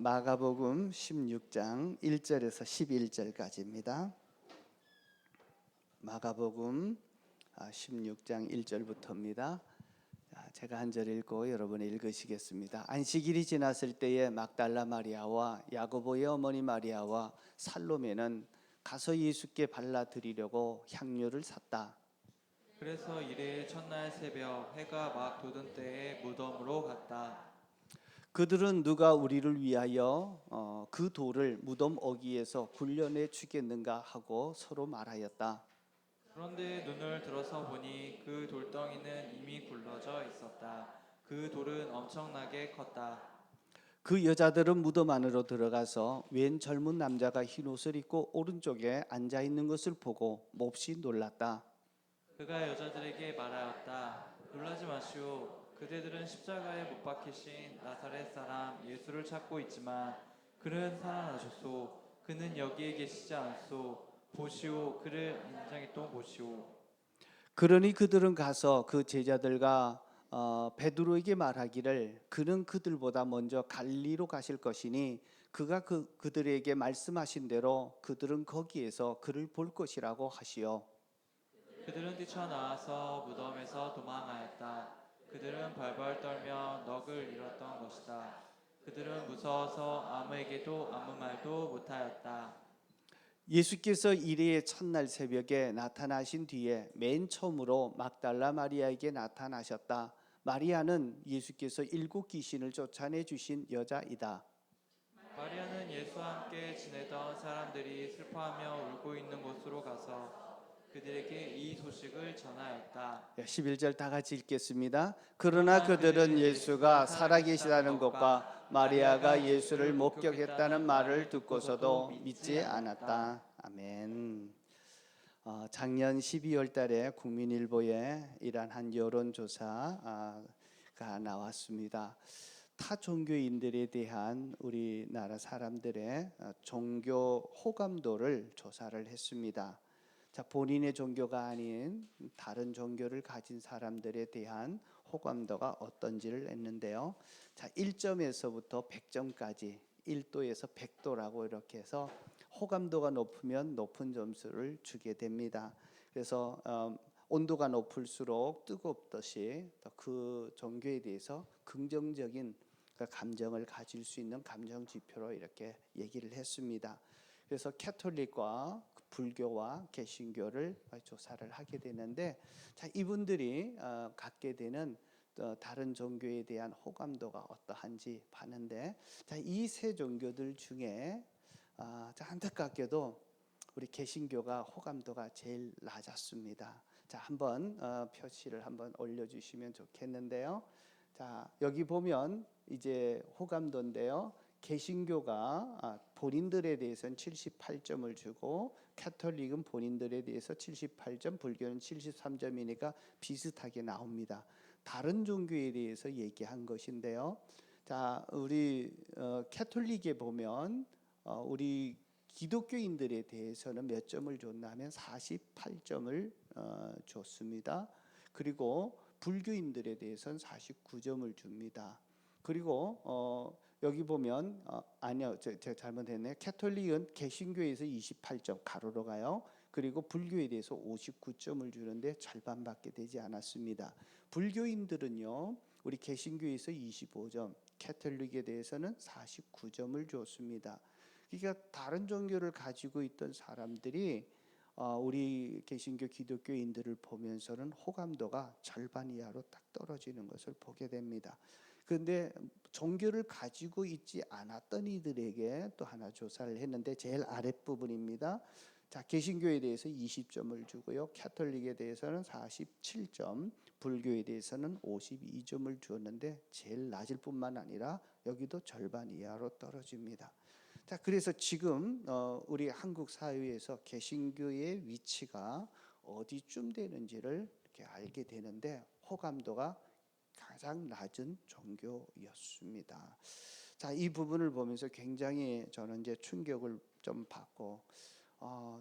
마가복음 16장 1절에서 11절까지입니다. 마가복음 16장 1절부터입니다. 제가 한 절 읽고 여러분이 읽으시겠습니다. 안식일이 지났을 때에 막달라 마리아와 야고보의 어머니 마리아와 살로메는 가서 예수께 발라드리려고 향료를 샀다. 그래서 이르의 첫날 새벽 해가 막 돋은 때에 무덤으로 갔다. 그들은 누가 우리를 위하여 그 돌을 무덤 어귀에서 굴려내 주겠는가 하고 서로 말하였다. 그런데 눈을 들어서 보니 그 돌덩이는 이미 굴러져 있었다. 그 돌은 엄청나게 컸다. 그 여자들은 무덤 안으로 들어가서 웬 젊은 남자가 흰 옷을 입고 오른쪽에 앉아 있는 것을 보고 몹시 놀랐다. 그가 여자들에게 말하였다. 놀라지 마시오. 그대들은 십자가에 못 박히신 나사렛 사람 예수를 찾고 있지만 그는 살아나셨소. 그는 여기에 계시지 않소. 보시오. 그를 인장에 또 보시오. 그러니 그들은 가서 그 제자들과 베드로에게 말하기를 그는 그들보다 먼저 갈리로 가실 것이니 그가 그들에게 말씀하신 대로 그들은 거기에서 그를 볼 것이라고 하시오. 그들은 뛰쳐나와서 무덤에서 도망하였다. 그들은 발발 떨며 넋을 잃었던 것이다. 그들은 무서워서 아무에게도 아무 말도 못하였다. 예수께서 이레의 첫날 새벽에 나타나신 뒤에 맨 처음으로 막달라 마리아에게 나타나셨다. 마리아는 예수께서 7 귀신을 쫓아내 주신 여자이다. 마리아는 예수와 함께 지내던 사람들이 슬퍼하며 울고 있는 곳으로 가서 그들에게 이 소식을 전하였다. 11절 다 같이 읽겠습니다. 그러나 그들은 예수가 살아계시다는 것과 마리아가 예수를 목격했다는 말을 듣고서도 믿지 않았다. 아멘. 작년 12월 달에 국민일보에 이러한 한 여론조사가 나왔습니다. 타 종교인들에 대한 우리나라 사람들의 종교 호감도를 조사를 했습니다. 자, 본인의 종교가 아닌 다른 종교를 가진 사람들에 대한 호감도가 어떤지를 했는데요. 자, 1점에서부터 100점까지 1도에서 100도라고 이렇게 해서 호감도가 높으면 높은 점수를 주게 됩니다. 그래서 온도가 높을수록 뜨겁듯이 그 종교에 대해서 긍정적인 감정을 가질 수 있는 감정 지표로 이렇게 얘기를 했습니다. 그래서 캐톨릭과 불교와 개신교를 조사를 하게 되는데, 자, 이분들이 갖게 되는 다른 종교에 대한 호감도가 어떠한지 봤는데, 자, 이 세 종교들 중에 안타깝게도 우리 개신교가 호감도가 제일 낮았습니다. 자, 한번 표시를 한번 올려주시면 좋겠는데요. 자, 여기 보면 이제 호감도인데요. 개신교가 본인들에 대해서는 78점을 주고 캐톨릭은 본인들에 대해서 78점, 불교는 73점이니까 비슷하게 나옵니다. 다른 종교에 대해서 얘기한 것인데요. 자, 우리 캐톨릭에 보면 우리 기독교인들에 대해서는 몇 점을 줬나 하면 48점을 줬습니다. 그리고 불교인들에 대해서는 49점을 줍니다. 그리고 여기 보면 아니요, 제가 잘못했네요. 캐톨릭은 개신교에서 28점 가로로 가요. 그리고 불교에 대해서 59점을 주는데 절반밖에 되지 않았습니다. 불교인들은요, 우리 개신교에서 25점, 캐톨릭에 대해서는 49점을 줬습니다. 그러니까 다른 종교를 가지고 있던 사람들이 우리 개신교 기독교인들을 보면서는 호감도가 절반 이하로 딱 떨어지는 것을 보게 됩니다. 그런데 종교를 가지고 있지 않았던 이들에게 또 하나 조사를 했는데 제일 아랫부분입니다. 자, 개신교에 대해서 20점을 주고요. 캐톨릭에 대해서는 47점, 불교에 대해서는 52점을 주었는데 제일 낮을 뿐만 아니라 여기도 절반 이하로 떨어집니다. 자, 그래서 지금 우리 한국 사회에서 개신교의 위치가 어디쯤 되는지를 이렇게 알게 되는데 호감도가 가장 낮은 종교였습니다. 자, 이 부분을 보면서 굉장히 저는 이제 충격을 좀 받고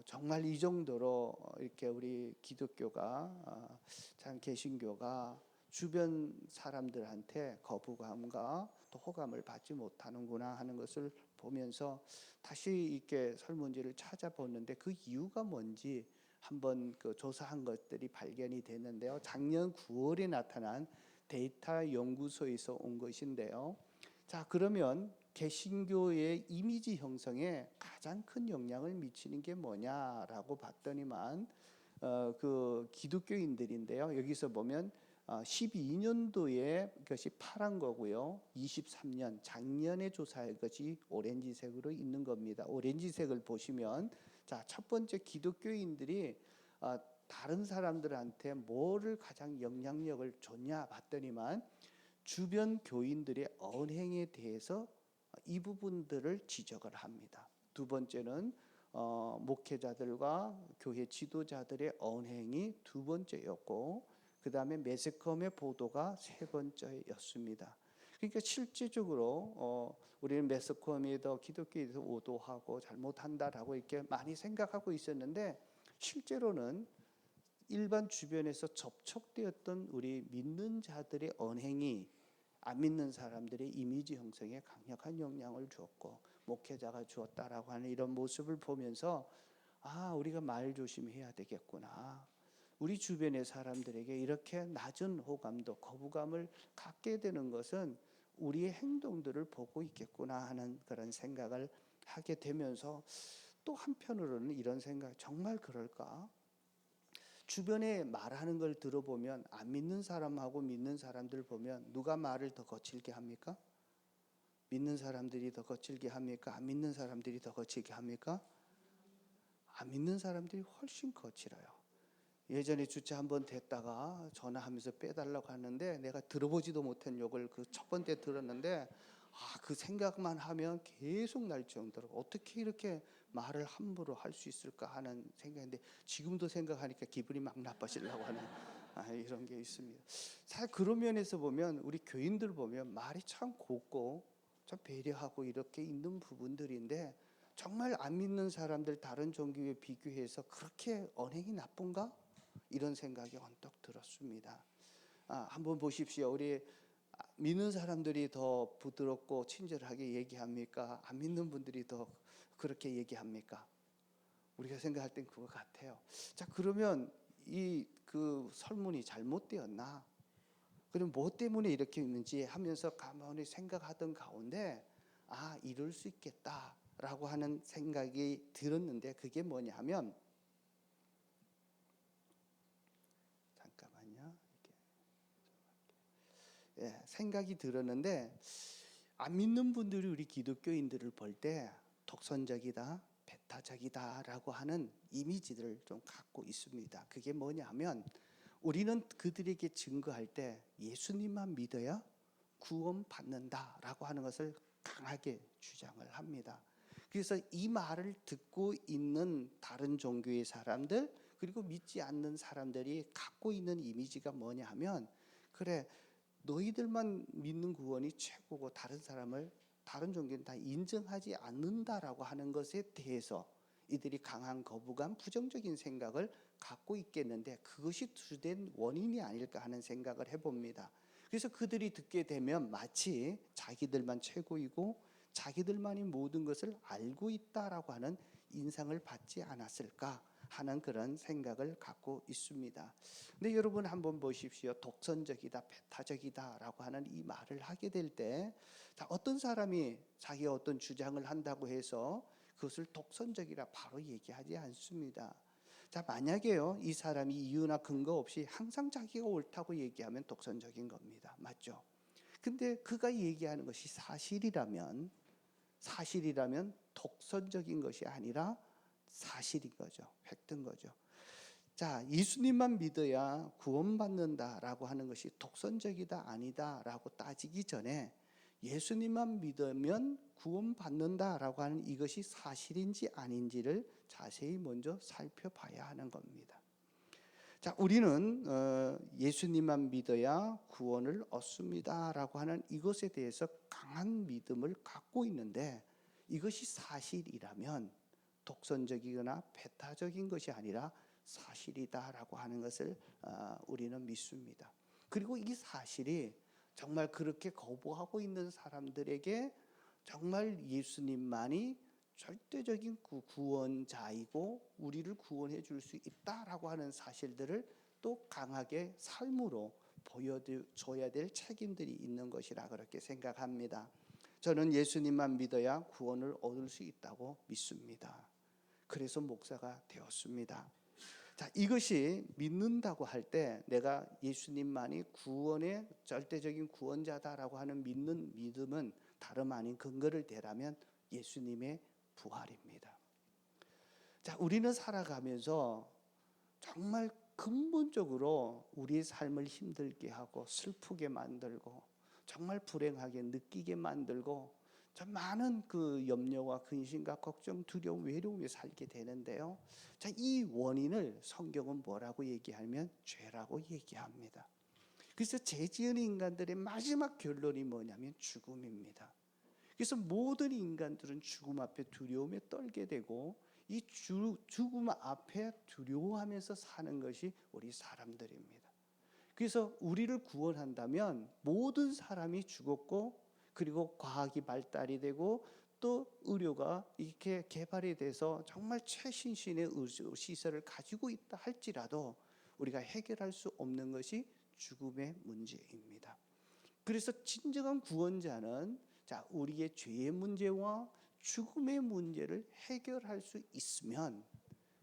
정말 이 정도로 이렇게 우리 기독교가 참 개신교가 주변 사람들한테 거부감과 또 또 호감을 받지 못하는구나 하는 것을 보면서 다시 이렇게 설문지를 찾아보는데 그 이유가 뭔지 한번 그 조사한 것들이 발견이 됐는데요. 작년 9월에 나타난 데이터 연구소에서 온 것인데요. 자, 그러면 개신교의 이미지 형성에 가장 큰 영향을 미치는 게 뭐냐라고 봤더니만 그 기독교인들인데요. 여기서 보면 12년도에 그것이 파란 거고요. 23년 작년에 조사한 것이 오렌지색으로 있는 겁니다. 오렌지색을 보시면 자, 첫 번째 기독교인들이 다른 사람들한테 뭐를 가장 영향력을 줬냐 봤더니만 주변 교인들의 언행에 대해서 이 부분들을 지적을 합니다. 두 번째는 목회자들과 교회 지도자들의 언행이 두 번째였고, 그 다음에 매스컴의 보도가 세 번째였습니다. 그러니까 실제적으로 우리는 매스컴이 더 기독교에 대해서 오도하고 잘못한다라고 이렇게 많이 생각하고 있었는데, 실제로는 일반 주변에서 접촉되었던 우리 믿는 자들의 언행이 안 믿는 사람들의 이미지 형성에 강력한 영향을 주었고, 목회자가 주었다라고 하는 이런 모습을 보면서 우리가 말 조심해야 되겠구나. 우리 주변의 사람들에게 이렇게 낮은 호감도 거부감을 갖게 되는 것은 우리의 행동들을 보고 있겠구나 하는 그런 생각을 하게 되면서, 또 한편으로는 이런 생각, 정말 그럴까? 주변에 말하는 걸 들어보면 안 믿는 사람하고 믿는 사람들 보면 누가 말을 더 거칠게 합니까? 믿는 사람들이 더 거칠게 합니까? 안 믿는 사람들이 더 거칠게 합니까? 안 믿는 사람들이 훨씬 거칠어요. 예전에 주차 한번 됐다가 전화하면서 빼달라고 하는데 내가 들어보지도 못한 욕을 그 첫 번째 들었는데 그 생각만 하면 계속 날 정도로 어떻게 이렇게 말을 함부로 할 수 있을까 하는 생각인데, 지금도 생각하니까 기분이 막 나빠지려고 하는 이런 게 있습니다. 사실 그런 면에서 보면 우리 교인들 보면 말이 참 곱고 참 배려하고 이렇게 있는 부분들인데, 정말 안 믿는 사람들 다른 종교에 비교해서 그렇게 언행이 나쁜가? 이런 생각이 언뜻 들었습니다. 한번 보십시오. 우리 믿는 사람들이 더 부드럽고 친절하게 얘기합니까? 안 믿는 분들이 더 그렇게 얘기합니까? 우리가 생각할 땐 그거 같아요. 자, 그러면 그 설문이 잘못되었나? 그럼 뭐 때문에 이렇게 있는지 하면서 가만히 생각하던 가운데 이럴 수 있겠다라고 하는 생각이 들었는데, 그게 뭐냐 하면, 잠깐만요. 생각이 들었는데, 안 믿는 분들이 우리 기독교인들을 볼 때 독선적이다, 배타적이다라고 하는 이미지를 좀 갖고 있습니다. 그게 뭐냐 하면, 우리는 그들에게 증거할 때 예수님만 믿어야 구원받는다라고 하는 것을 강하게 주장을 합니다. 그래서 이 말을 듣고 있는 다른 종교의 사람들, 그리고 믿지 않는 사람들이 갖고 있는 이미지가 뭐냐 하면, 그래, 너희들만 믿는 구원이 최고고 다른 종교는 다 인정하지 않는다라고 하는 것에 대해서 이들이 강한 거부감, 부정적인 생각을 갖고 있겠는데, 그것이 주된 원인이 아닐까 하는 생각을 해봅니다. 그래서 그들이 듣게 되면 마치 자기들만 최고이고 자기들만이 모든 것을 알고 있다라고 하는 인상을 받지 않았을까 하는 그런 생각을 갖고 있습니다. 근데 여러분 한번 보십시오. 독선적이다, 배타적이다라고 하는 이 말을 하게 될 때, 어떤 사람이 자기가 어떤 주장을 한다고 해서 그것을 독선적이라 바로 얘기하지 않습니다. 자, 만약에요, 이 사람이 이유나 근거 없이 항상 자기가 옳다고 얘기하면 독선적인 겁니다. 맞죠? 근데 그가 얘기하는 것이 사실이라면 독선적인 것이 아니라 사실인 거죠. 팩트인 거죠. 자, 예수님만 믿어야 구원받는다라고 하는 것이 독선적이다 아니다라고 따지기 전에 예수님만 믿으면 구원받는다라고 하는 이것이 사실인지 아닌지를 자세히 먼저 살펴봐야 하는 겁니다. 자, 우리는 예수님만 믿어야 구원을 얻습니다라고 하는 이것에 대해서 강한 믿음을 갖고 있는데, 이것이 사실이라면 독선적이거나 배타적인 것이 아니라 사실이다라고 하는 것을 우리는 믿습니다. 그리고 이 사실이 정말 그렇게 거부하고 있는 사람들에게 정말 예수님만이 절대적인 구원자이고 우리를 구원해 줄 수 있다라고 하는 사실들을 또 강하게 삶으로 보여줘야 될 책임들이 있는 것이라 그렇게 생각합니다. 저는 예수님만 믿어야 구원을 얻을 수 있다고 믿습니다. 그래서 목사가 되었습니다. 자, 이것이 믿는다고 할 때 내가 예수님만이 구원의 절대적인 구원자다라고 하는 믿는 믿음은 다름 아닌 근거를 대라면 예수님의 부활입니다. 자, 우리는 살아가면서 정말 근본적으로 우리의 삶을 힘들게 하고 슬프게 만들고 정말 불행하게 느끼게 만들고 참 많은 그 염려와 근심과 걱정, 두려움, 외로움에 살게 되는데요. 자, 이 원인을 성경은 뭐라고 얘기하면 죄라고 얘기합니다. 그래서 죄 지은 인간들의 마지막 결론이 뭐냐면 죽음입니다. 그래서 모든 인간들은 죽음 앞에 두려움에 떨게 되고 이 죽음 앞에 두려워하면서 사는 것이 우리 사람들입니다. 그래서 우리를 구원한다면 모든 사람이 죽었고 그리고 과학이 발달이 되고 또 의료가 이렇게 개발이 돼서 정말 최신신의 시설을 가지고 있다 할지라도 우리가 해결할 수 없는 것이 죽음의 문제입니다. 그래서 진정한 구원자는 자, 우리의 죄의 문제와 죽음의 문제를 해결할 수 있으면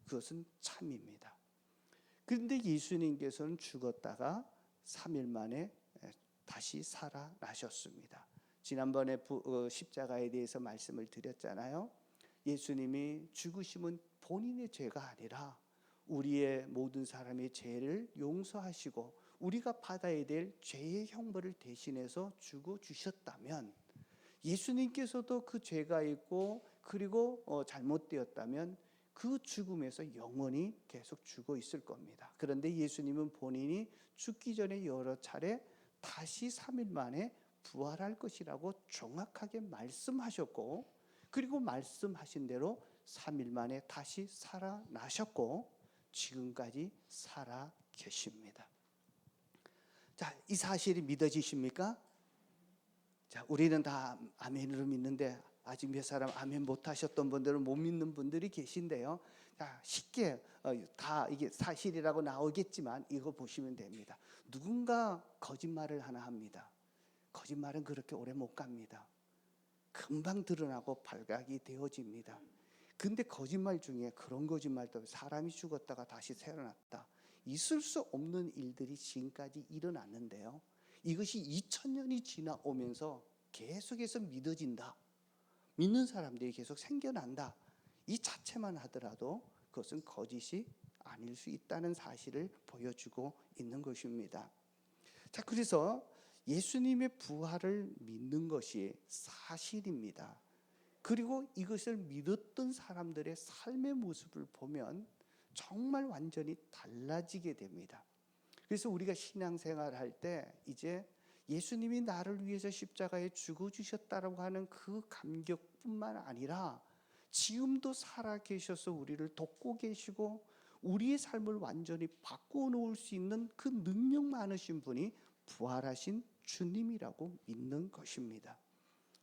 그것은 참입니다. 그런데 예수님께서는 죽었다가 3일 만에 다시 살아나셨습니다. 지난번에 십자가에 대해서 말씀을 드렸잖아요. 예수님이 죽으심은 본인의 죄가 아니라 우리의 모든 사람의 죄를 용서하시고 우리가 받아야 될 죄의 형벌을 대신해서 주고 주셨다면 예수님께서도 그 죄가 있고 그리고 잘못되었다면 그 죽음에서 영원히 계속 죽어 있을 겁니다. 그런데 예수님은 본인이 죽기 전에 여러 차례 다시 3일 만에 부활할 것이라고 정확하게 말씀하셨고 그리고 말씀하신 대로 3일 만에 다시 살아나셨고 지금까지 살아 계십니다. 자, 이 사실이 믿어지십니까? 자, 우리는 다 아멘으로 믿는데 아직 몇 사람 아멘 못 하셨던 분들은 못 믿는 분들이 계신데요. 자, 쉽게 다 이게 사실이라고 나오겠지만 이거 보시면 됩니다. 누군가 거짓말을 하나 합니다. 거짓말은 그렇게 오래 못 갑니다. 금방 드러나고 발각이 되어집니다. 근데 거짓말 중에 그런 거짓말도 사람이 죽었다가 다시 살아났다. 있을 수 없는 일들이 지금까지 일어났는데요. 이것이 2000년이 지나오면서 계속해서 믿어진다. 믿는 사람들이 계속 생겨난다. 이 자체만 하더라도 그것은 거짓이 아닐 수 있다는 사실을 보여주고 있는 것입니다. 자, 그래서 예수님의 부활을 믿는 것이 사실입니다. 그리고 이것을 믿었던 사람들의 삶의 모습을 보면 정말 완전히 달라지게 됩니다. 그래서 우리가 신앙생활 할 때 이제 예수님이 나를 위해서 십자가에 죽어주셨다고 하는 그 감격뿐만 아니라 지금도 살아 계셔서 우리를 돕고 계시고 우리의 삶을 완전히 바꾸어 놓을 수 있는 그 능력 많으신 분이 부활하신 주님이라고 믿는 것입니다.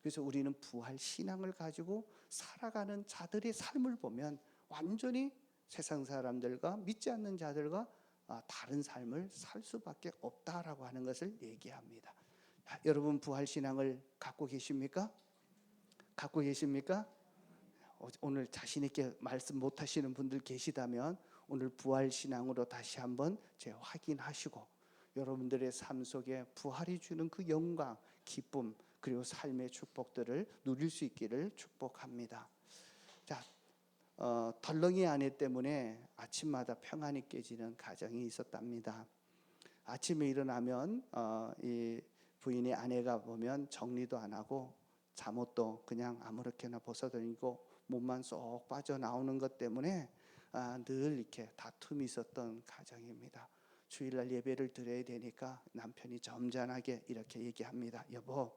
그래서 우리는 부활 신앙을 가지고 살아가는 자들의 삶을 보면 완전히 세상 사람들과 믿지 않는 자들과 다른 삶을 살 수밖에 없다라고 하는 것을 얘기합니다. 여러분 부활 신앙을 갖고 계십니까? 갖고 계십니까? 오늘 자신 있게 말씀 못 하시는 분들 계시다면 오늘 부활 신앙으로 다시 한번 재확인하시고 여러분들의 삶 속에 부활이 주는 그 영광, 기쁨 그리고 삶의 축복들을 누릴 수 있기를 축복합니다. 자, 덜렁이 아내 때문에 아침마다 평안이 깨지는 가정이 있었답니다. 아침에 일어나면 이 부인의 아내가 보면 정리도 안 하고 잠옷도 그냥 아무렇게나 벗어다니고 몸만 쏙 빠져나오는 것 때문에 늘 이렇게 다툼이 있었던 가정입니다. 주일날 예배를 드려야 되니까 남편이 점잖하게 이렇게 얘기합니다. 여보,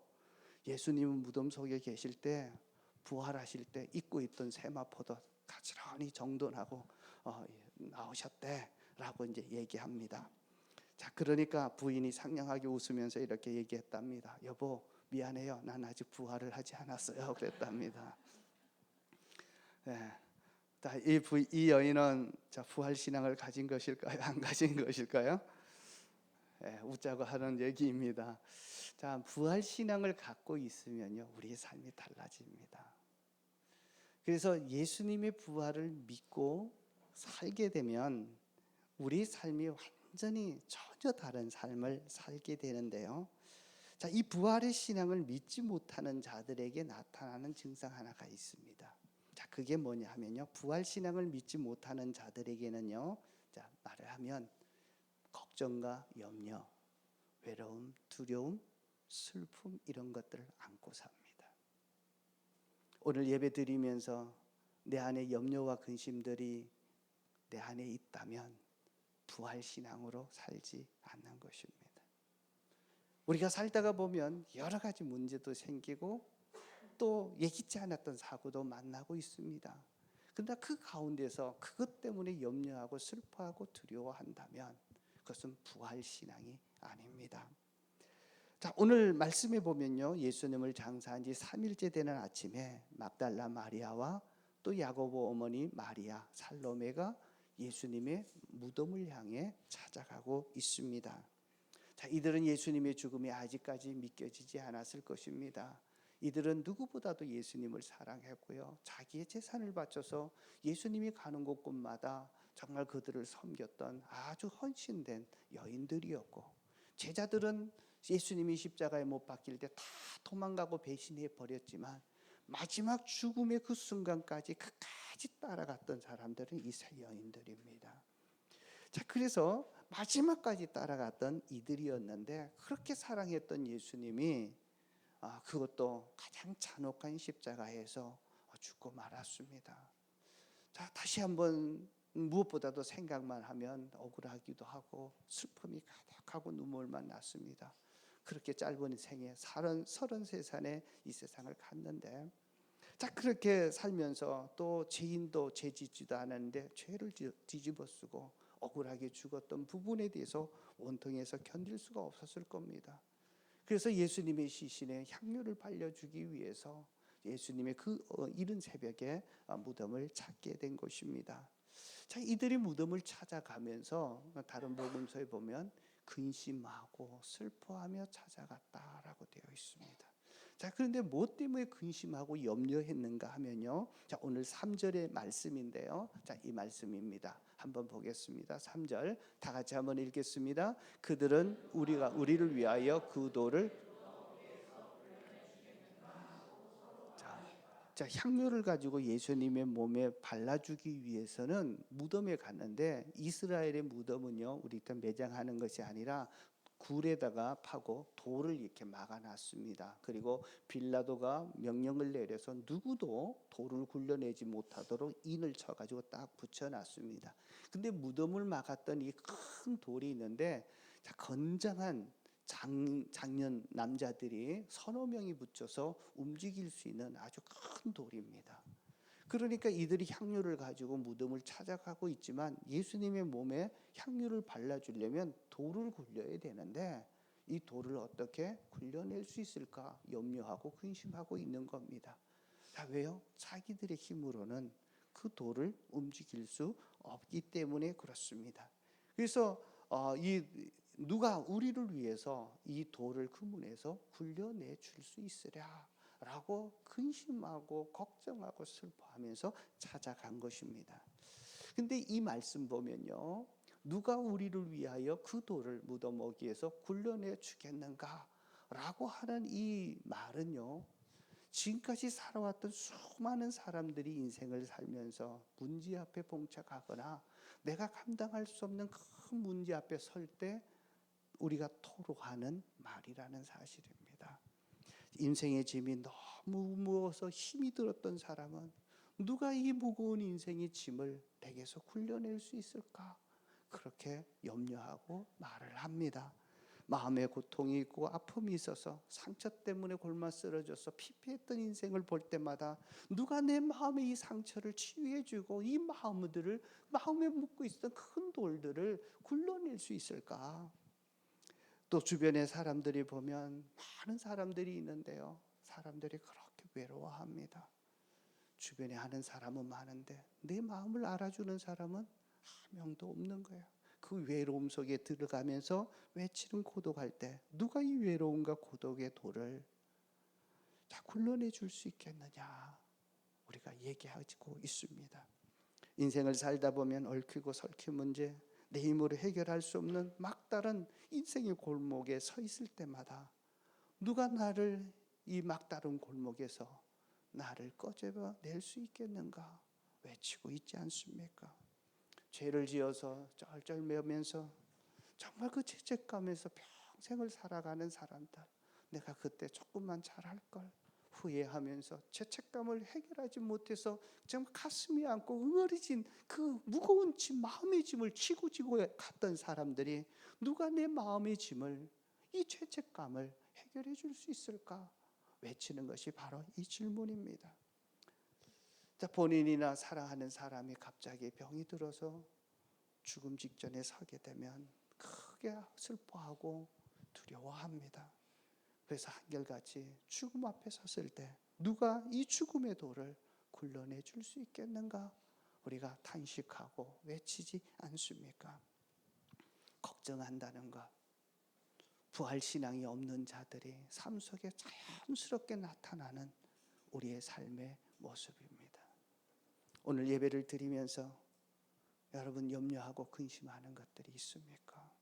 예수님은 무덤 속에 계실 때 부활하실 때 입고 있던 세마포도 가지런히 정돈하고 나오셨대 라고 이제 얘기합니다. 자, 그러니까 부인이 상냥하게 웃으면서 이렇게 얘기했답니다. 여보, 미안해요. 난 아직 부활을 하지 않았어요. 그랬답니다. 네. 이 여인은 부활 신앙을 가진 것일까요? 안 가진 것일까요? 네, 웃자고 하는 얘기입니다. 자, 부활 신앙을 갖고 있으면요, 우리의 삶이 달라집니다. 그래서 예수님의 부활을 믿고 살게 되면 우리 삶이 완전히 전혀 다른 삶을 살게 되는데요. 자, 이 부활의 신앙을 믿지 못하는 자들에게 나타나는 증상 하나가 있습니다. 자, 그게 뭐냐 하면요, 부활 신앙을 믿지 못하는 자들에게는요, 자, 말을 하면 걱정과 염려, 외로움, 두려움, 슬픔 이런 것들을 안고 삽니다. 오늘 예배 드리면서 내 안에 염려와 근심들이 내 안에 있다면 부활 신앙으로 살지 않는 것입니다. 우리가 살다가 보면 여러 가지 문제도 생기고 또 예기치 않았던 사고도 만나고 있습니다. 그러나 그 가운데서 그것 때문에 염려하고 슬퍼하고 두려워한다면 그것은 부활 신앙이 아닙니다. 자, 오늘 말씀해 보면요, 예수님을 장사한 지 3일째 되는 아침에 막달라 마리아와 또 야고보 어머니 마리아, 살로메가 예수님의 무덤을 향해 찾아가고 있습니다. 자, 이들은 예수님의 죽음이 아직까지 믿겨지지 않았을 것입니다. 이들은 누구보다도 예수님을 사랑했고요, 자기의 재산을 바쳐서 예수님이 가는 곳곳마다 정말 그들을 섬겼던 아주 헌신된 여인들이었고, 제자들은 예수님이 십자가에 못 박힐 때 다 도망가고 배신해 버렸지만 마지막 죽음의 그 순간까지 끝까지 따라갔던 사람들은 이 세 여인들입니다. 자, 그래서 마지막까지 따라갔던 이들이었는데, 그렇게 사랑했던 예수님이 그것도 가장 잔혹한 십자가에서 죽고 말았습니다. 자, 다시 한번 무엇보다도 생각만 하면 억울하기도 하고 슬픔이 가득하고 눈물만 났습니다. 그렇게 짧은 생에 33살에 이 세상을 갔는데, 자, 그렇게 살면서 또 죄인도 죄짓지도 않았는데 죄를 뒤집어쓰고 억울하게 죽었던 부분에 대해서 원통해서 견딜 수가 없었을 겁니다. 그래서 예수님의 시신에 향유를 발려주기 위해서 예수님의 그 이른 새벽에 무덤을 찾게 된 것입니다. 자, 이들이 무덤을 찾아가면서 다른 복음서에 보면 근심하고 슬퍼하며 찾아갔다라고 되어 있습니다. 자, 그런데 무엇 때문에 근심하고 염려했는가 하면요, 자, 오늘 3절의 말씀인데요, 자, 이 말씀입니다. 한번 보겠습니다. 3절 다 같이 한번 읽겠습니다. 그들은 우리를 위하여 그 돌을, 자, 향료를 가지고 예수님의 몸에 발라주기 위해서는 무덤에 갔는데, 이스라엘의 무덤은요, 우리가 매장하는 것이 아니라 굴에다가 파고 돌을 이렇게 막아놨습니다. 그리고 빌라도가 명령을 내려서 누구도 돌을 굴려내지 못하도록 인을 쳐가지고 딱 붙여놨습니다. 근데 무덤을 막았던 이 큰 돌이 있는데, 자, 건장한 장년 남자들이 서너 명이 붙여서 움직일 수 있는 아주 큰 돌입니다. 그러니까 이들이 향유를 가지고 무덤을 찾아가고 있지만 예수님의 몸에 향유를 발라주려면 돌을 굴려야 되는데 이 돌을 어떻게 굴려낼 수 있을까 염려하고 근심하고 있는 겁니다. 자, 왜요? 자기들의 힘으로는 그 돌을 움직일 수 없기 때문에 그렇습니다. 그래서 누가 우리를 위해서 이 돌을 그 문에서 굴려내 줄 수 있으랴 라고 근심하고 걱정하고 슬퍼하면서 찾아간 것입니다. 근데 이 말씀 보면요, 누가 우리를 위하여 그 돌을 무덤 어귀에서 굴려내 주겠는가 라고 하는 이 말은요, 지금까지 살아왔던 수많은 사람들이 인생을 살면서 문제 앞에 봉착하거나 내가 감당할 수 없는 큰 문제 앞에 설 때 우리가 토로하는 말이라는 사실입니다. 인생의 짐이 너무 무거워서 힘이 들었던 사람은 누가 이 무거운 인생의 짐을 내게서 굴려낼 수 있을까? 그렇게 염려하고 말을 합니다. 마음에 고통이 있고 아픔이 있어서 상처 때문에 골마 쓰러져서 피폐했던 인생을 볼 때마다 누가 내 마음의 이 상처를 치유해주고 이 마음에 묻고 있었던 큰 돌들을 굴려낼 수 있을까? 또 주변의 사람들이 보면 많은 사람들이 있는데요, 사람들이 그렇게 외로워합니다. 주변에 아는 사람은 많은데 내 마음을 알아주는 사람은 한 명도 없는 거예요. 그 외로움 속에 들어가면서 외치는 고독할 때 누가 이 외로움과 고독의 돌을 다 굴러내 줄 수 있겠느냐, 우리가 얘기하고 있습니다. 인생을 살다 보면 얽히고 설킨 문제, 내 힘으로 해결할 수 없는 막다른 인생의 골목에 서 있을 때마다 누가 나를 이 막다른 골목에서 나를 꺼내낼 수 있겠는가 외치고 있지 않습니까? 죄를 지어서 쩔쩔매면서 정말 그 죄책감에서 평생을 살아가는 사람들, 내가 그때 조금만 잘할걸 후회하면서 죄책감을 해결하지 못해서 정말 가슴이 안고 응어리진 그 무거운 짐, 마음의 짐을 지고 갔던 사람들이 누가 내 마음의 짐을, 이 죄책감을 해결해 줄 수 있을까 외치는 것이 바로 이 질문입니다. 본인이나 사랑하는 사람이 갑자기 병이 들어서 죽음 직전에 서게 되면 크게 슬퍼하고 두려워합니다. 그래서 한결같이 죽음 앞에 섰을 때 누가 이 죽음의 돌을 굴러내 줄 수 있겠는가 우리가 탄식하고 외치지 않습니까? 걱정한다는 것, 부활신앙이 없는 자들이 삶 속에 자연스럽게 나타나는 우리의 삶의 모습입니다. 오늘 예배를 드리면서 여러분 염려하고 근심하는 것들이 있습니까?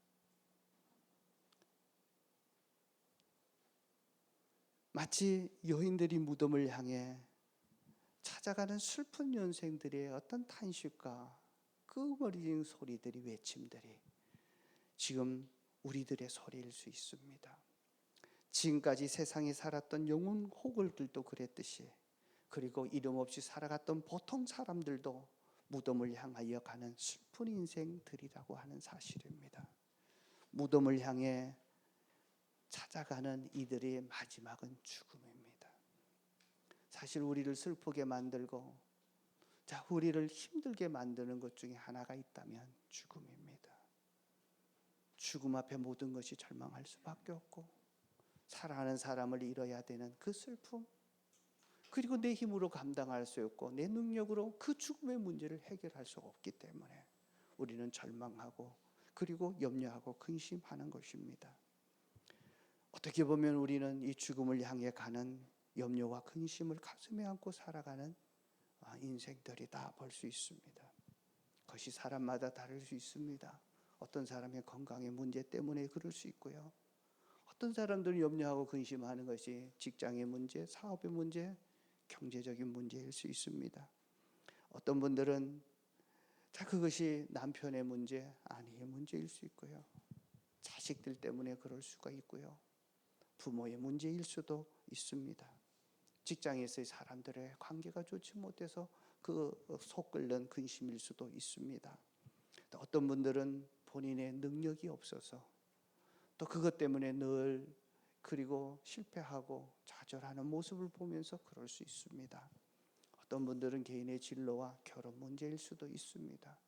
마치 여인들이 무덤을 향해 찾아가는 슬픈 연생들의 어떤 탄식과 그 머리진 소리들이, 외침들이 지금 우리들의 소리일 수 있습니다. 지금까지 세상에 살았던 영혼 호걸들도 그랬듯이, 그리고 이름 없이 살아갔던 보통 사람들도 무덤을 향하여 가는 슬픈 인생들이라고 하는 사실입니다. 무덤을 향해 찾아가는 이들의 마지막은 죽음입니다. 사실 우리를 슬프게 만들고 우리를 힘들게 만드는 것 중에 하나가 있다면 죽음입니다. 죽음 앞에 모든 것이 절망할 수밖에 없고, 사랑하는 사람을 잃어야 되는 그 슬픔, 그리고 내 힘으로 감당할 수 없고 내 능력으로 그 죽음의 문제를 해결할 수 없기 때문에 우리는 절망하고 그리고 염려하고 근심하는 것입니다. 어떻게 보면 우리는 이 죽음을 향해 가는 염려와 근심을 가슴에 안고 살아가는 인생들이다 볼 수 있습니다. 그것이 사람마다 다를 수 있습니다. 어떤 사람의 건강의 문제 때문에 그럴 수 있고요, 어떤 사람들은 염려하고 근심하는 것이 직장의 문제, 사업의 문제, 경제적인 문제일 수 있습니다. 어떤 분들은 그것이 남편의 문제, 아내의 문제일 수 있고요, 자식들 때문에 그럴 수가 있고요, 부모의 문제일 수도 있습니다. 직장에서의 사람들의 관계가 좋지 못해서 그 속 끓는 근심일 수도 있습니다. 또 어떤 분들은 본인의 능력이 없어서 또 그것 때문에 늘 그리고 실패하고 좌절하는 모습을 보면서 그럴 수 있습니다. 어떤 분들은 개인의 진로와 결혼 문제일 수도 있습니다.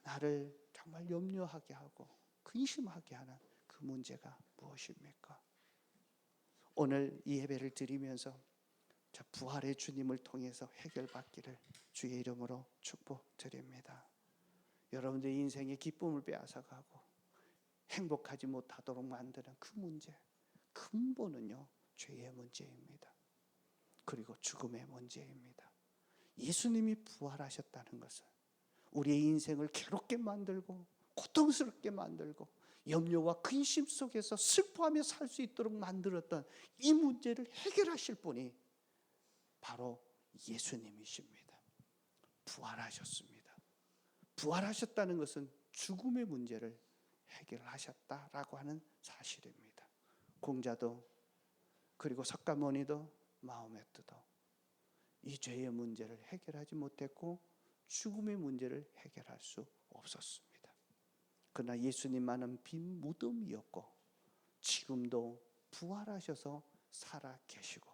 나를 정말 염려하게 하고 근심하게 하는 그 문제가 무엇입니까? 오늘 이 예배를 드리면서 부활의 주님을 통해서 해결받기를 주의 이름으로 축복드립니다. 여러분들의 인생의 기쁨을 빼앗아가고 행복하지 못하도록 만드는 그 문제, 근본은요 죄의 문제입니다. 그리고 죽음의 문제입니다. 예수님이 부활하셨다는 것은 우리의 인생을 괴롭게 만들고 고통스럽게 만들고 염려와 근심 속에서 슬퍼하며 살 수 있도록 만들었던 이 문제를 해결하실 분이 바로 예수님이십니다. 부활하셨습니다. 부활하셨다는 것은 죽음의 문제를 해결하셨다라고 하는 사실입니다. 공자도 그리고 석가모니도 마호메트도 이 죄의 문제를 해결하지 못했고 죽음의 문제를 해결할 수 없었습니다. 그러나 예수님만은 빈 무덤이었고 지금도 부활하셔서 살아 계시고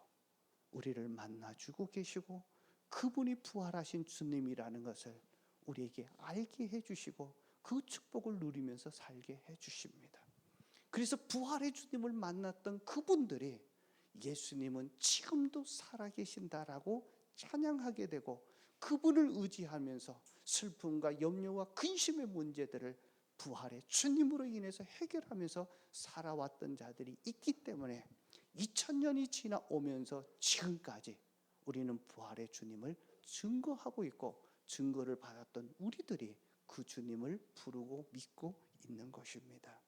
우리를 만나주고 계시고 그분이 부활하신 주님이라는 것을 우리에게 알게 해주시고 그 축복을 누리면서 살게 해주십니다. 그래서 부활의 주님을 만났던 그분들이 예수님은 지금도 살아계신다라고 찬양하게 되고, 그분을 의지하면서 슬픔과 염려와 근심의 문제들을 부활의 주님으로 인해서 해결하면서 살아왔던 자들이 있기 때문에 2000년이 지나오면서 지금까지 우리는 부활의 주님을 증거하고 있고, 증거를 받았던 우리들이 그 주님을 부르고 믿고 있는 것입니다.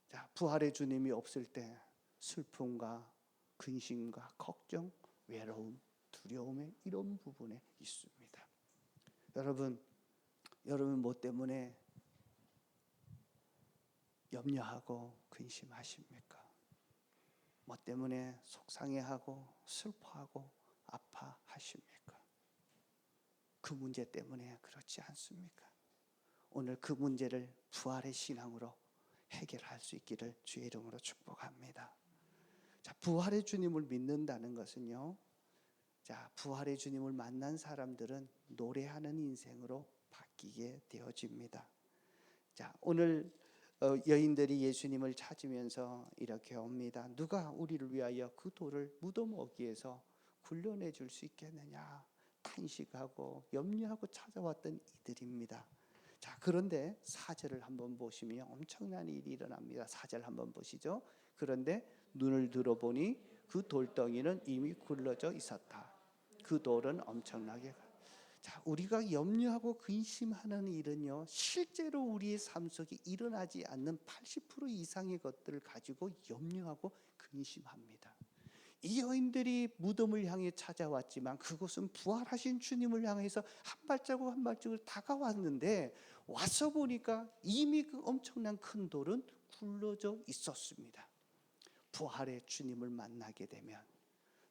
자, 부활의 주님이 없을 때 슬픔과 근심과 걱정, 외로움, 두려움의 이런 부분에 있습니다. 여러분 뭐 때문에 염려하고 근심하십니까? 뭐 때문에 속상해하고 슬퍼하고 아파하십니까? 그 문제 때문에 그렇지 않습니까? 오늘 그 문제를 부활의 신앙으로 해결할 수 있기를 주의 이름으로 축복합니다. 자, 부활의 주님을 믿는다는 것은요, 자, 부활의 주님을 만난 사람들은 노래하는 인생으로 바뀌게 되어집니다. 자, 오늘 여인들이 예수님을 찾으면서 이렇게 옵니다. 누가 우리를 위하여 그 돌을 무덤 어귀에서 굴려내 줄 수 있겠느냐 탄식하고 염려하고 찾아왔던 이들입니다. 자, 그런데 4절을 한번 보시면 엄청난 일이 일어납니다. 4절 한번 보시죠. 그런데 눈을 들어보니 그 돌덩이는 이미 굴러져 있었다. 그 돌은 엄청나게. 자, 우리가 염려하고 근심하는 일은요, 실제로 우리의 삶 속에 일어나지 않는 80% 이상의 것들을 가지고 염려하고 근심합니다. 이 여인들이 무덤을 향해 찾아왔지만 그곳은 부활하신 주님을 향해서 한 발자국 한 발자국 다가왔는데, 와서 보니까 이미 그 엄청난 큰 돌은 굴러져 있었습니다. 부활의 주님을 만나게 되면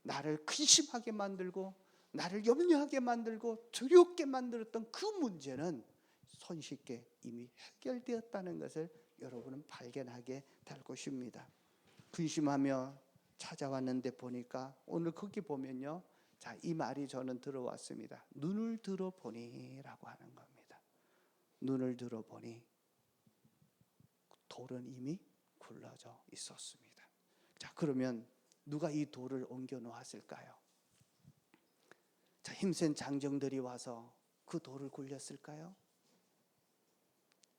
나를 근심하게 만들고 나를 염려하게 만들고 두렵게 만들었던 그 문제는 손쉽게 이미 해결되었다는 것을 여러분은 발견하게 될 것입니다. 근심하며 찾아왔는데 보니까 오늘 거기 보면요, 자, 이 말이 저는 들어왔습니다. 눈을 들어보니라고 하는 겁니다. 눈을 들어보니 돌은 이미 굴러져 있었습니다. 자, 그러면 누가 이 돌을 옮겨 놓았을까요? 자, 힘센 장정들이 와서 그 돌을 굴렸을까요?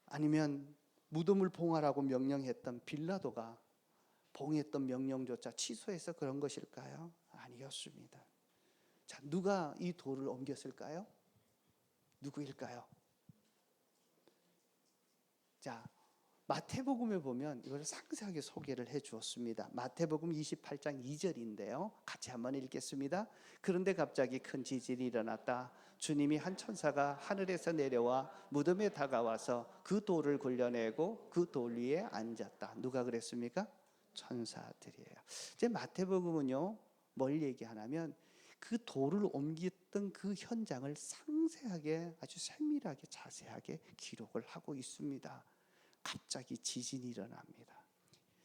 아니면 무덤을 봉하라고 명령했던 빌라도가 봉했던 명령조차 취소해서 그런 것일까요? 아니었습니다. 자, 누가 이 돌을 옮겼을까요? 누구일까요? 자, 마태복음에 보면 이걸 상세하게 소개를 해 주었습니다. 마태복음 28장 2절인데요. 같이 한번 읽겠습니다. 그런데 갑자기 큰 지진이 일어났다. 주님이 한 천사가 하늘에서 내려와 무덤에 다가와서 그 돌을 굴려내고 그 돌 위에 앉았다. 누가 그랬습니까? 천사들이에요. 이제 마태복음은요, 뭘 얘기하냐면 그 돌을 옮겼던 그 현장을 상세하게, 아주 세밀하게 자세하게 기록을 하고 있습니다. 갑자기 지진이 일어납니다.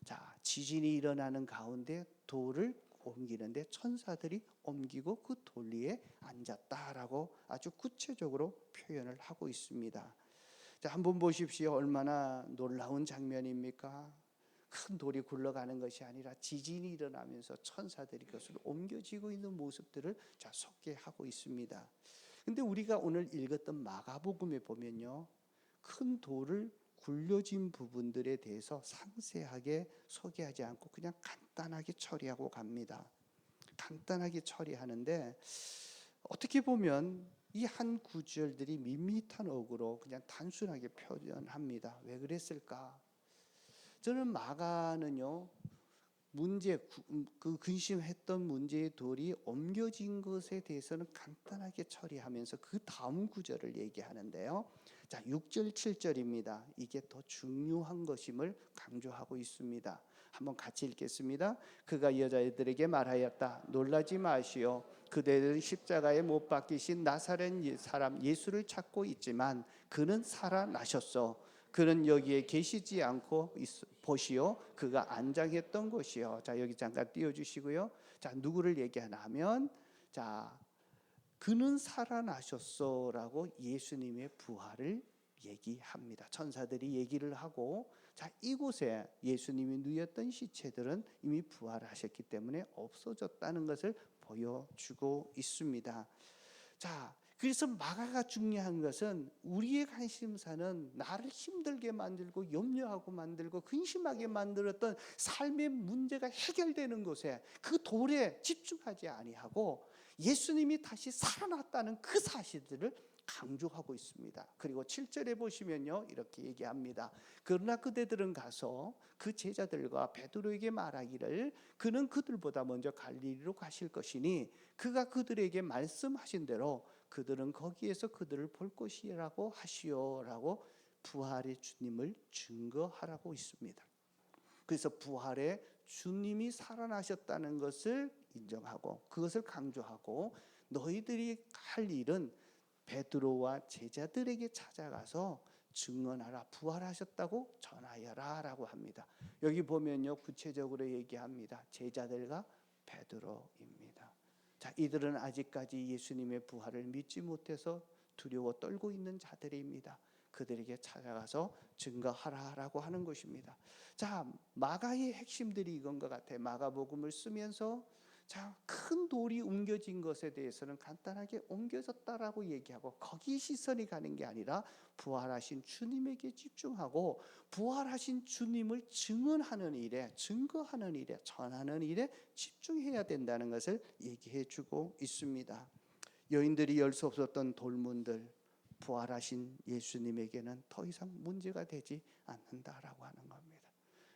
자, 지진이 일어나는 가운데 돌을 옮기는데 천사들이 옮기고 그 돌 위에 앉았다라고 아주 구체적으로 표현을 하고 있습니다. 자, 한번 보십시오. 얼마나 놀라운 장면입니까? 큰 돌이 굴러가는 것이 아니라 지진이 일어나면서 천사들이 그것을 옮겨지고 있는 모습들을 자, 소개하고 있습니다. 근데 우리가 오늘 읽었던 마가복음에 보면요, 큰 돌을 굴려진 부분들에 대해서 상세하게 소개하지 않고 그냥 간단하게 처리하고 갑니다. 간단하게 처리하는데 어떻게 보면 이 한 구절들이 밋밋한 어구로 그냥 단순하게 표현합니다. 왜 그랬을까? 저는 마가는요, 그 근심했던 문제의 돌이 옮겨진 것에 대해서는 간단하게 처리하면서 그 다음 구절을 얘기하는데요. 자, 6절 7절입니다. 이게 더 중요한 것임을 강조하고 있습니다. 한번 같이 읽겠습니다. 그가 여자애들에게 말하였다. 놀라지 마시오. 그대는 십자가에 못 박히신 나사렛 사람 예수를 찾고 있지만 그는 살아나셨소. 그는 여기에 계시지 않고 보시오. 그가 안장했던 곳이요. 자, 여기 잠깐 띄워주시고요. 자, 누구를 얘기하나 하면, 자, 그는 살아나셨소라고 예수님의 부활을 얘기합니다. 천사들이 얘기를 하고, 자, 이곳에 예수님이 누였던 시체들은 이미 부활하셨기 때문에 없어졌다는 것을 보여주고 있습니다. 자, 그래서 마가가 중요한 것은 우리의 관심사는 나를 힘들게 만들고 염려하고 만들고 근심하게 만들었던 삶의 문제가 해결되는 것에, 그 돌에 집중하지 아니하고 예수님이 다시 살아났다는 그 사실들을 강조하고 있습니다. 그리고 7절에 보시면요, 이렇게 얘기합니다. 그러나 그대들은 가서 그 제자들과 베드로에게 말하기를 그는 그들보다 먼저 갈릴리로 가실 것이니 그가 그들에게 말씀하신 대로 그들은 거기에서 그들을 볼 것이라고 하시오라고 부활의 주님을 증거하라고 있습니다. 그래서 부활의 주님이 살아나셨다는 것을 인정하고 그것을 강조하고, 너희들이 할 일은 베드로와 제자들에게 찾아가서 증언하라, 부활하셨다고 전하여라 라고 합니다. 여기 보면요, 구체적으로 얘기합니다. 제자들과 베드로입니다. 자, 이들은 아직까지 예수님의 부활을 믿지 못해서 두려워 떨고 있는 자들입니다. 그들에게 찾아가서 증거하라라고 하는 것입니다. 자, 마가의 핵심들이 이건 것 같아요. 마가복음을 쓰면서 자, 큰 돌이 옮겨진 것에 대해서는 간단하게 옮겨졌다라고 얘기하고, 거기 시선이 가는 게 아니라 부활하신 주님에게 집중하고 부활하신 주님을 증언하는 일에, 증거하는 일에, 전하는 일에 집중해야 된다는 것을 얘기해 주고 있습니다. 여인들이 열 수 없었던 돌문들, 부활하신 예수님에게는 더 이상 문제가 되지 않는다라고 하는 겁니다.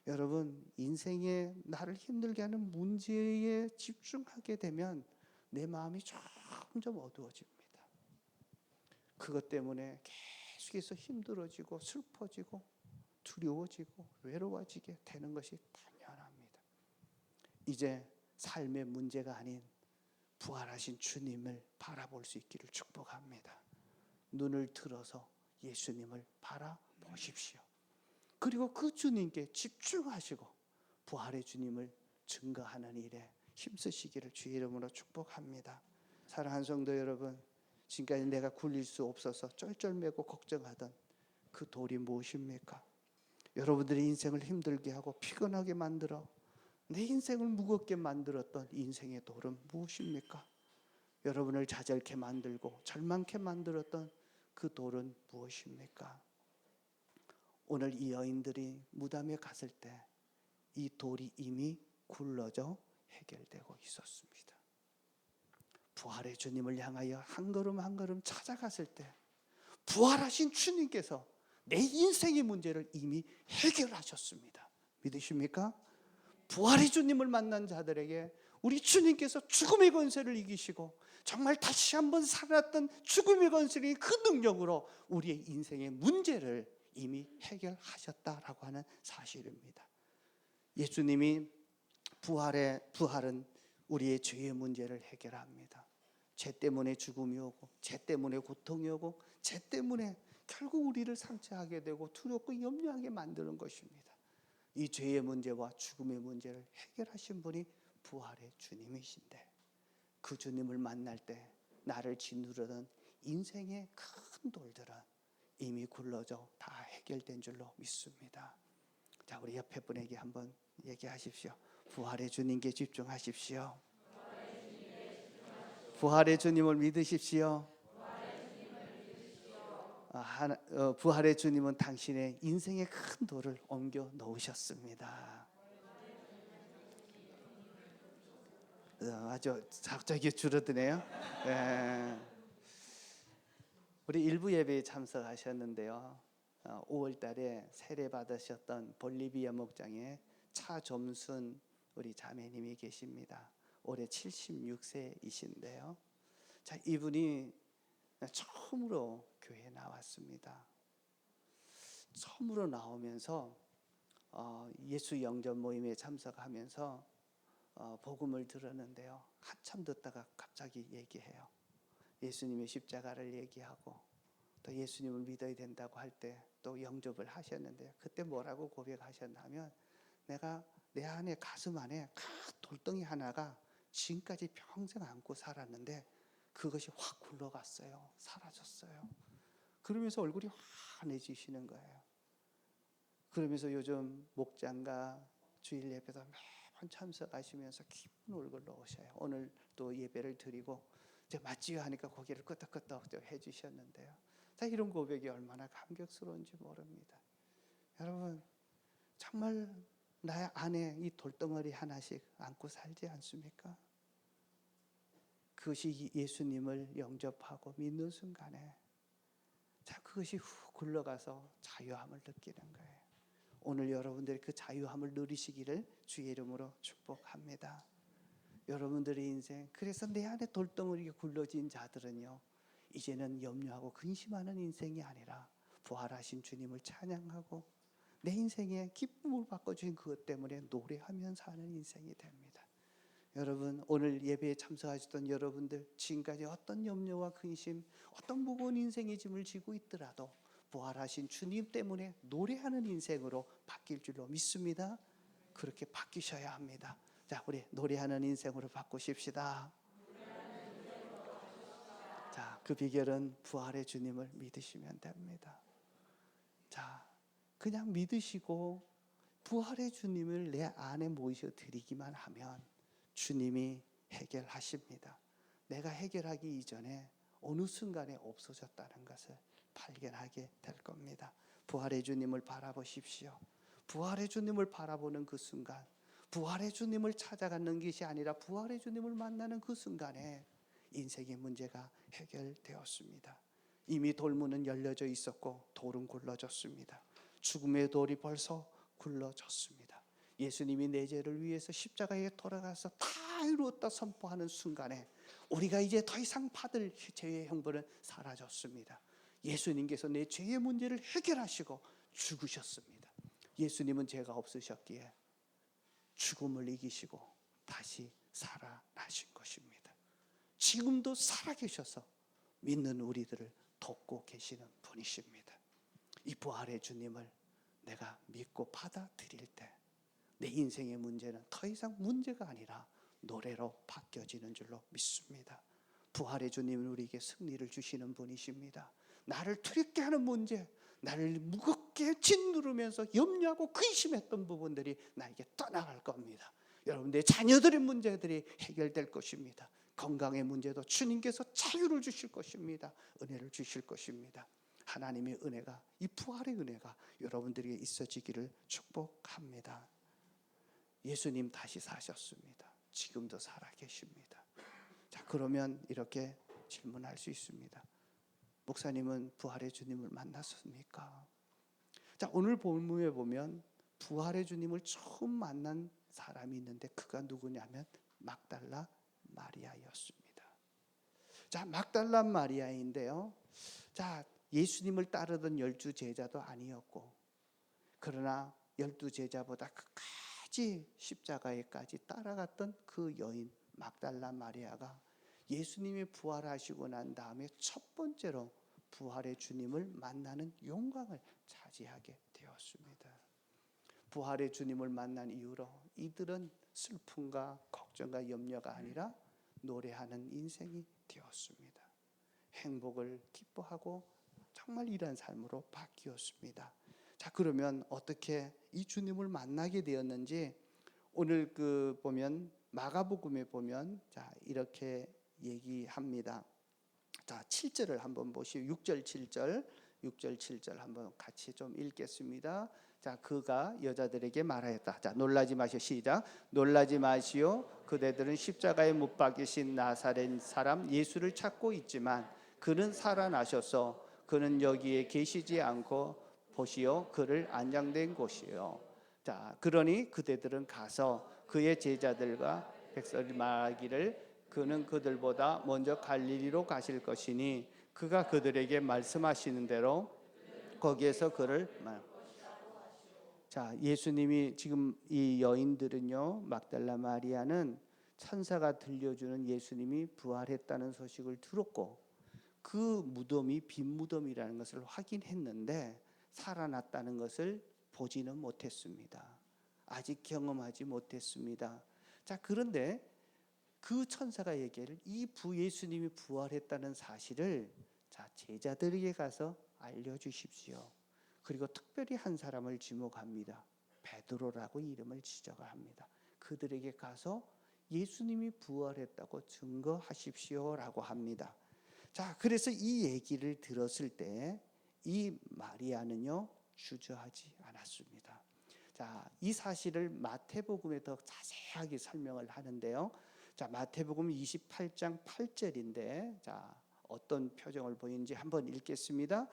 여러분, 인생에 나를 힘들게 하는 문제에 집중하게 되면 내 마음이 점점 어두워집니다. 그것 때문에 계속해서 힘들어지고 슬퍼지고 두려워지고 외로워지게 되는 것이 당연합니다. 이제 삶의 문제가 아닌 부활하신 주님을 바라볼 수 있기를 축복합니다. 눈을 들어서 예수님을 바라보십시오. 그리고 그 주님께 집중하시고 부활의 주님을 증거하는 일에 힘쓰시기를 주의 이름으로 축복합니다. 사랑하는 성도 여러분, 지금까지 내가 굴릴 수 없어서 쩔쩔매고 걱정하던 그 돌이 무엇입니까? 여러분들의 인생을 힘들게 하고 피곤하게 만들어 내 인생을 무겁게 만들었던 인생의 돌은 무엇입니까? 여러분을 좌절케 만들고 절망케 만들었던 그 돌은 무엇입니까? 오늘 이 여인들이 무덤에 갔을 때 이 돌이 이미 굴러져 해결되고 있었습니다. 부활의 주님을 향하여 한 걸음 한 걸음 찾아갔을 때 부활하신 주님께서 내 인생의 문제를 이미 해결하셨습니다. 믿으십니까? 부활의 주님을 만난 자들에게 우리 주님께서 죽음의 권세를 이기시고 정말 다시 한번 살았던 죽음의 권세의 그 능력으로 우리의 인생의 문제를 이미 해결하셨다라고 하는 사실입니다. 예수님이 부활은 우리의 죄의 문제를 해결합니다. 죄 때문에 죽음이 오고 죄 때문에 고통이 오고 죄 때문에 결국 우리를 상처하게 되고 두렵고 염려하게 만드는 것입니다. 이 죄의 문제와 죽음의 문제를 해결하신 분이 부활의 주님이신데, 그 주님을 만날 때 나를 짓누르던 인생의 큰 돌들은 이미 굴러져 다 해결된 줄로 믿습니다. 자, 우리 옆에 분에게 한번 얘기하십시오. 부활의 주님께 집중하십시오. 부활의 주님을 믿으십시오. 부활의 주님은 당신의 인생의 큰 돌을 옮겨 놓으셨습니다. 아주 갑자기 줄어드네요. 우리 일부 예배에 참석하셨는데요. 5월 달에 세례 받으셨던 볼리비아 목장에 차점순 우리 자매님이 계십니다. 올해 76세이신데요. 자, 이분이 처음으로 교회에 나왔습니다. 처음으로 나오면서 예수 영접 모임에 참석하면서 복음을 들었는데요. 한참 듣다가 갑자기 얘기해요. 예수님의 십자가를 얘기하고 또 예수님을 믿어야 된다고 할 때 또 영접을 하셨는데요. 그때 뭐라고 고백하셨냐면, 내가 내 안에 가슴 안에 큰 돌덩이 하나가 지금까지 평생 안고 살았는데 그것이 확 굴러갔어요. 사라졌어요. 그러면서 얼굴이 환해지시는 거예요. 그러면서 요즘 목장과 주일 예배도 매번 참석하시면서 기쁜 얼굴로 오셔요. 오늘 또 예배를 드리고 이제 맞지요 하니까 고개를 끄덕끄덕 해주셨는데요. 자, 이런 고백이 얼마나 감격스러운지 모릅니다. 여러분, 정말 나의 안에 이 돌덩어리 하나씩 안고 살지 않습니까? 그것이 예수님을 영접하고 믿는 순간에 자, 그것이 후 굴러가서 자유함을 느끼는 거예요. 오늘 여러분들이 그 자유함을 누리시기를 주의 이름으로 축복합니다. 여러분들의 인생, 그래서 내 안에 돌덩어리가 굴러진 자들은요, 이제는 염려하고 근심하는 인생이 아니라 부활하신 주님을 찬양하고 내 인생에 기쁨을 바꿔주신 그것 때문에 노래하며 사는 인생이 됩니다. 여러분, 오늘 예배에 참석하셨던 여러분들, 지금까지 어떤 염려와 근심, 어떤 무거운 인생의 짐을 지고 있더라도 부활하신 주님 때문에 노래하는 인생으로 바뀔 줄로 믿습니다. 그렇게 바뀌셔야 합니다. 자, 우리 노래하는 인생으로 바꾸십시다. 자, 그 비결은 부활의 주님을 믿으시면 됩니다. 자, 그냥 믿으시고 부활의 주님을 내 안에 모셔드리기만 하면 주님이 해결하십니다. 내가 해결하기 이전에 어느 순간에 없어졌다는 것을 발견하게 될 겁니다. 부활의 주님을 바라보십시오. 부활의 주님을 바라보는 그 순간, 부활의 주님을 찾아가는 것이 아니라 부활의 주님을 만나는 그 순간에 인생의 문제가 해결되었습니다. 이미 돌문은 열려져 있었고 돌은 굴러졌습니다. 죽음의 돌이 벌써 굴러졌습니다. 예수님이 내 죄를 위해서 십자가에 돌아가서 다 이루었다 선포하는 순간에 우리가 이제 더 이상 받을 죄의 형벌은 사라졌습니다. 예수님께서 내 죄의 문제를 해결하시고 죽으셨습니다. 예수님은 죄가 없으셨기에 죽음을 이기시고 다시 살아나신 것입니다. 지금도 살아계셔서 믿는 우리들을 돕고 계시는 분이십니다. 이 부활의 주님을 내가 믿고 받아들일 때 내 인생의 문제는 더 이상 문제가 아니라 노래로 바뀌어지는 줄로 믿습니다. 부활의 주님은 우리에게 승리를 주시는 분이십니다. 나를 두렵게 하는 문제, 나를 무겁게 짓누르면서 염려하고 근심했던 부분들이 나에게 떠나갈 겁니다. 여러분, 내 자녀들의 문제들이 해결될 것입니다. 건강의 문제도 주님께서 자유를 주실 것입니다. 은혜를 주실 것입니다. 하나님의 은혜가, 이 부활의 은혜가 여러분들에게 있어지기를 축복합니다. 예수님 다시 사셨습니다. 지금도 살아계십니다. 자, 그러면 이렇게 질문할 수 있습니다. 목사님은 부활의 주님을 만났습니까? 자, 오늘 본문에 보면 부활의 주님을 처음 만난 사람이 있는데 그가 누구냐면 막달라 마리아였습니다. 자, 막달라 마리아인데요. 자, 예수님을 따르던 12 제자도 아니었고, 그러나 12 제자보다 끝까지 십자가에까지 따라갔던 그 여인 막달라 마리아가 예수님이 부활하시고 난 다음에 첫 번째로 부활의 주님을 만나는 영광을 차지하게 되었습니다. 부활의 주님을 만난 이후로 이들은 슬픔과 걱정과 염려가 아니라 노래하는 인생이 되었습니다. 행복을 기뻐하고 정말 이런 삶으로 바뀌었습니다. 자, 그러면 어떻게 이 주님을 만나게 되었는지 오늘 보면 마가복음에 보면 자, 이렇게 얘기합니다. 자, 7절을 한번 보시오. 6절 7절 한번 같이 좀 읽겠습니다. 자, 그가 여자들에게 말하였다. 자, 놀라지 마시오. 시작. 놀라지 마시오. 그대들은 십자가에 못 박이신 나사렛 사람 예수를 찾고 있지만 그는 살아나셔서 그는 여기에 계시지 않고 보시오, 그를 안장된 곳이요. 자, 그러니 그대들은 가서 그의 제자들과 백성이 말하기를 그는 그들보다 먼저 갈릴리로 가실 것이니 그가 그들에게 말씀하시는 대로 거기에서 그를 자, 예수님이 지금 이 여인들은요, 막달라 마리아는 천사가 들려주는 예수님이 부활했다는 소식을 들었고 그 무덤이 빈 무덤이라는 것을 확인했는데 살아났다는 것을 보지는 못했습니다. 아직 경험하지 못했습니다. 자, 그런데 그 천사가 얘기를 이 예수님이 부활했다는 사실을 자, 제자들에게 가서 알려주십시오. 그리고 특별히 한 사람을 지목합니다. 베드로라고 이름을 지적합니다. 그들에게 가서 예수님이 부활했다고 증거하십시오라고 합니다. 자, 그래서 이 얘기를 들었을 때 이 마리아는요 주저하지 않았습니다. 자, 이 사실을 마태복음에 더 자세하게 설명을 하는데요. 자, 마태복음 28장 8절인데, 자, 어떤 표정을 보이는지 한번 읽겠습니다.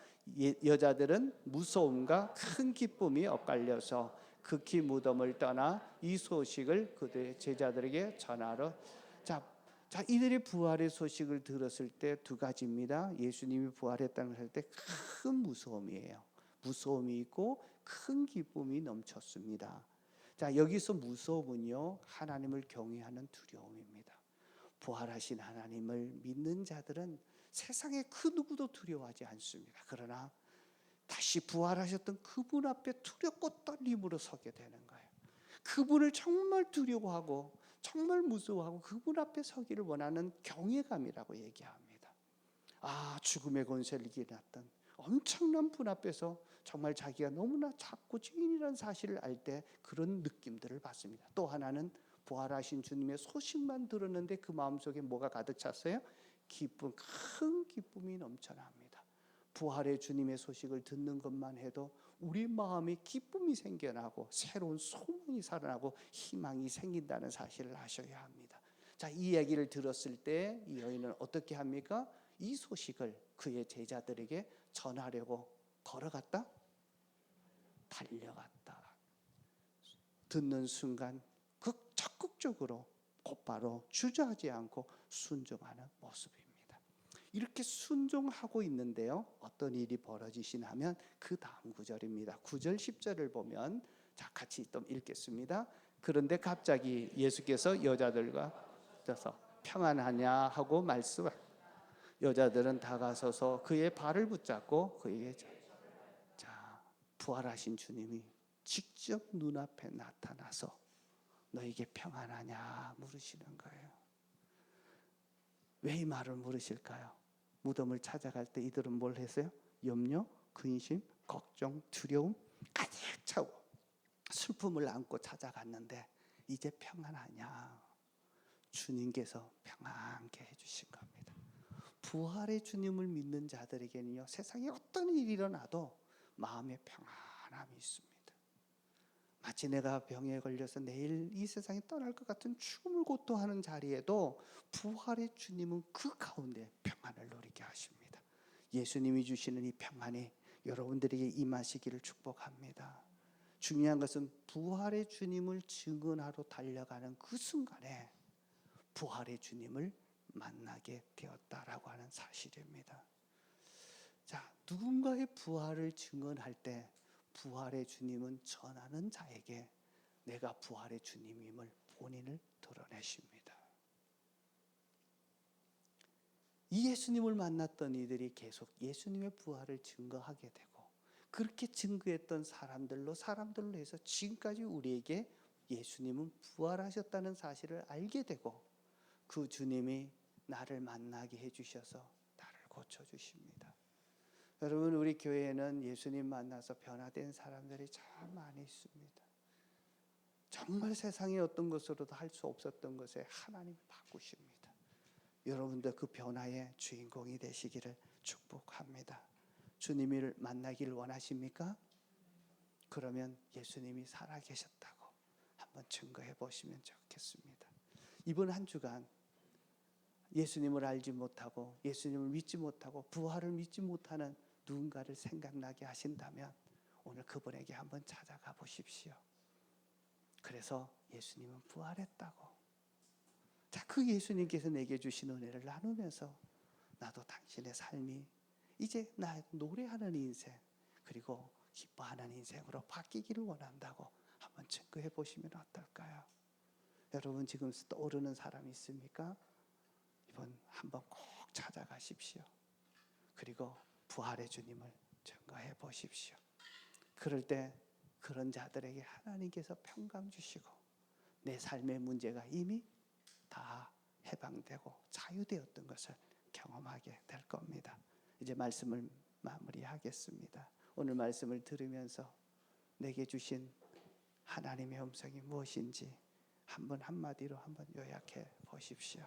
여자들은 무서움과 큰 기쁨이 엇갈려서 극히 무덤을 떠나 이 소식을 그들의 제자들에게 전하러. 자, 이들이 부활의 소식을 들었을 때 두 가지입니다. 예수님이 부활했다는 것을 할 때 큰 무서움이에요. 무서움이 있고 큰 기쁨이 넘쳤습니다. 자, 여기서 무서움은요 하나님을 경외하는 두려움입니다. 부활하신 하나님을 믿는 자들은 세상에 그 누구도 두려워하지 않습니다. 그러나 다시 부활하셨던 그분 앞에 두렵고 떨림으로 서게 되는 거예요. 그분을 정말 두려워하고 정말 무서워하고 그분 앞에 서기를 원하는 경외감이라고 얘기합니다. 아, 죽음의 권세를 이겨놨던 엄청난 분 앞에서 정말 자기가 너무나 작고 죄인이라는 사실을 알 때 그런 느낌들을 받습니다. 또 하나는 부활하신 주님의 소식만 들었는데 그 마음속에 뭐가 가득 찼어요? 기쁨, 큰 기쁨이 넘쳐납니다. 부활의 주님의 소식을 듣는 것만 해도 우리 마음에 기쁨이 생겨나고 새로운 소망이 살아나고 희망이 생긴다는 사실을 아셔야 합니다. 자, 이 얘기를 들었을 때 이 여인은 어떻게 합니까? 이 소식을 그의 제자들에게 전하려고 걸어갔다? 달려갔다. 듣는 순간 적극적으로 곧바로 주저하지 않고 순종하는 모습입니다. 이렇게 순종하고 있는데요, 어떤 일이 벌어지시냐면 그 다음 구절입니다. 9절 10절을 보면, 자, 같이 또 읽겠습니다. 그런데 갑자기 예수께서 여자들과 붙어서 평안하냐 하고 말씀하셨습니다. 여자들은 다가서서 그의 발을 붙잡고 그에게, 자, 부활하신 주님이 직접 눈앞에 나타나서 너에게 평안하냐 물으시는 거예요. 왜 이 말을 물으실까요? 무덤을 찾아갈 때 이들은 뭘 했어요? 염려, 근심, 걱정, 두려움 가득 차고 슬픔을 안고 찾아갔는데 이제 평안하냐? 주님께서 평안케 해주신 겁니다. 부활의 주님을 믿는 자들에게는요, 세상에 어떤 일이 일어나도 마음에 평안함이 있습니다. 마치 내가 병에 걸려서 내일 이 세상에 떠날 것 같은 죽음을 고통하는 자리에도 부활의 주님은 그 가운데 평안을 누리게 하십니다. 예수님이 주시는 이 평안이 여러분들에게 임하시기를 축복합니다. 중요한 것은 부활의 주님을 증언하러 달려가는 그 순간에 부활의 주님을 만나게 되었다라고 하는 사실입니다. 자, 누군가의 부활을 증언할 때 부활의 주님은 전하는 자에게 내가 부활의 주님임을 본인을 드러내십니다. 이 예수님을 만났던 이들이 계속 예수님의 부활을 증거하게 되고, 그렇게 증거했던 사람들로 해서 지금까지 우리에게 예수님은 부활하셨다는 사실을 알게 되고, 그 주님이 나를 만나게 해주셔서 나를 고쳐주십니다. 여러분, 우리 교회에는 예수님 만나서 변화된 사람들이 참 많이 있습니다. 정말 세상의 어떤 것으로도 할 수 없었던 것에 하나님이 바꾸십니다. 여러분들 그 변화의 주인공이 되시기를 축복합니다. 주님을 만나기를 원하십니까? 그러면 예수님이 살아계셨다고 한번 증거해 보시면 좋겠습니다. 이번 한 주간 예수님을 알지 못하고 예수님을 믿지 못하고 부활을 믿지 못하는 누군가를 생각나게 하신다면 오늘 그분에게 한번 찾아가 보십시오. 그래서 예수님은 부활했다고, 자, 그 예수님께서 내게 주신 은혜를 나누면서 나도 당신의 삶이 이제 나 노래하는 인생, 그리고 기뻐하는 인생으로 바뀌기를 원한다고 한번 증거해 보시면 어떨까요? 여러분, 지금 떠오르는 사람 있습니까? 이번 한번 꼭 찾아가십시오. 그리고 부활의 주님을 증거해 보십시오. 그럴 때 그런 자들에게 하나님께서 평강 주시고 내 삶의 문제가 이미 다 해방되고 자유되었던 것을 경험하게 될 겁니다. 이제 말씀을 마무리하겠습니다. 오늘 말씀을 들으면서 내게 주신 하나님의 음성이 무엇인지 한번 한마디로 한번 요약해 보십시오.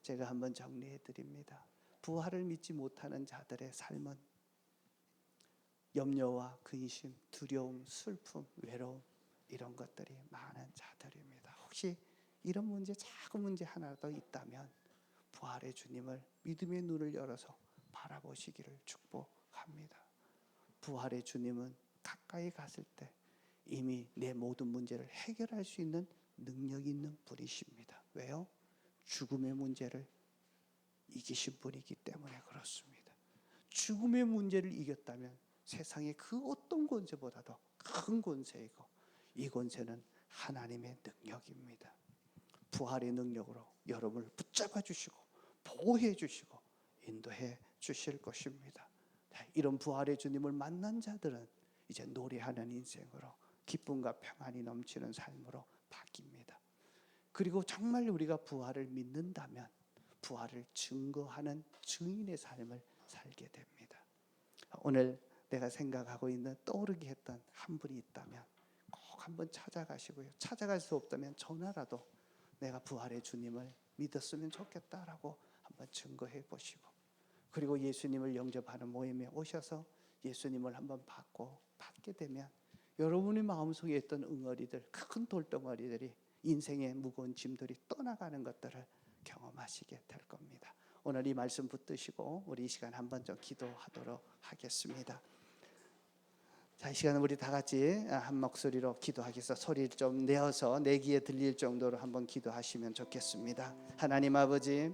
제가 한번 정리해 드립니다. 부활을 믿지 못하는 자들의 삶은 염려와 근심, 두려움, 슬픔, 외로움 이런 것들이 많은 자들입니다. 혹시 이런 문제, 작은 문제 하나라도 있다면 부활의 주님을 믿음의 눈을 열어서 바라보시기를 축복합니다. 부활의 주님은 가까이 갔을 때 이미 내 모든 문제를 해결할 수 있는 능력 있는 분이십니다. 왜요? 죽음의 문제를 이기신 분이기 때문에 그렇습니다. 죽음의 문제를 이겼다면 세상의 그 어떤 권세보다도 큰 권세이고, 이 권세는 하나님의 능력입니다. 부활의 능력으로 여러분을 붙잡아 주시고 보호해 주시고 인도해 주실 것입니다. 이런 부활의 주님을 만난 자들은 이제 노래하는 인생으로 기쁨과 평안이 넘치는 삶으로 바뀝니다. 그리고 정말 우리가 부활을 믿는다면 부활을 증거하는 증인의 삶을 살게 됩니다. 오늘 내가 생각하고 있는 떠오르게 했던 한 분이 있다면 꼭 한번 찾아가시고요. 찾아갈 수 없다면 전화라도 내가 부활의 주님을 믿었으면 좋겠다라고 한번 증거해 보시고, 그리고 예수님을 영접하는 모임에 오셔서 예수님을 한번 받게 되면 여러분의 마음속에 있던 응어리들, 큰 돌덩어리들이, 인생의 무거운 짐들이 떠나가는 것들을 경험하시게 될 겁니다. 오늘 이 말씀 붙드시고 우리 이 시간 한번 좀 기도하도록 하겠습니다. 자, 이 시간은 우리 다 같이 한 목소리로 기도하겠습니다. 소리를 좀 내어서 내 귀에 들릴 정도로 한번 기도하시면 좋겠습니다. 하나님 아버지,